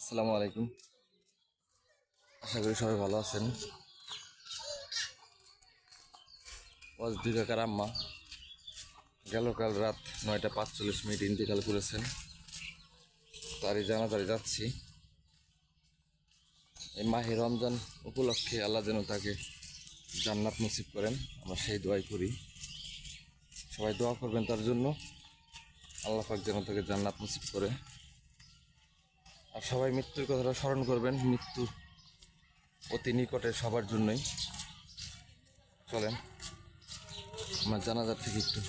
আসসালামু আলাইকুম। আশা করি সবাই ভালো আছেন। দুই কাকার আম্মা কাল রাত 9:45 ইন্তেকাল করেছেন। তারই জানাজারি যাচ্ছি। এই মাহে রমজান উপলক্ষে আল্লাহ যেন তাকে জান্নাত নসিব করেন, আমরা সেই দোয়াই করি। সবাই দোয়া করবেন তার জন্য, আল্লাহ পাক যেন তাকে জান্নাত নসিব করে। আর সবাই মৃত্যুর কথাটা স্মরণ করবেন, মৃত্যু অতি নিকটে সবার জন্যই। চলেন আমার জানাজার থেকে একটু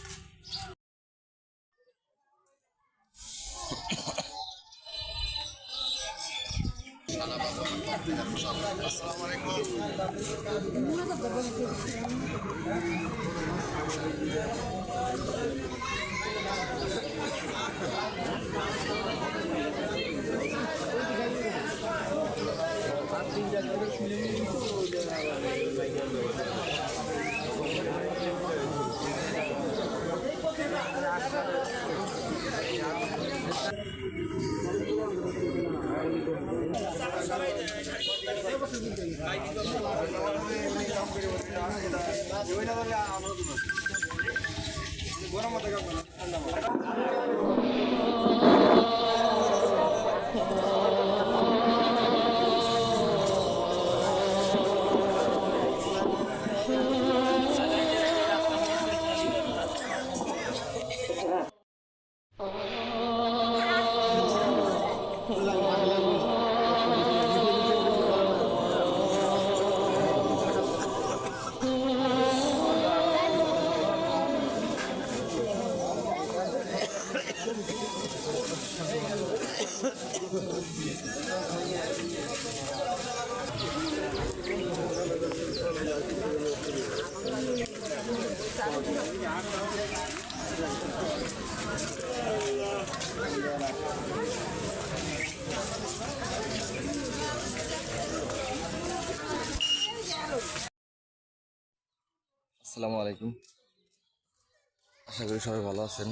আসসালামু আলাইকুম। আশা করি সবাই ভালো আছেন।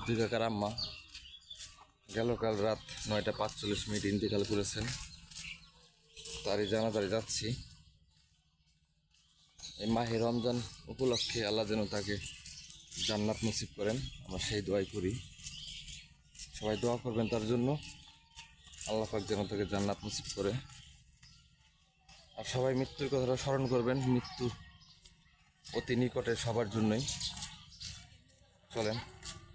দুই কাকার আম্মা কাল রাত 9:45 ইন্তেকাল করেছেন। তারই জানাজারি যাচ্ছি। এই মাহে রমজান উপলক্ষে আল্লাহ যেন তাকে জান্নাত নসিব করেন, আমরা সেই দোয়াই করি। সবাই দোয়া করবেন তার জন্য, আল্লাহ পাক যেন তাকে জান্নাত নসিব করে। আর সবাই মৃত্যুর কথাটা স্মরণ করবেন, মৃত্যু অতি নিকটে সবার জন্যই। চলেন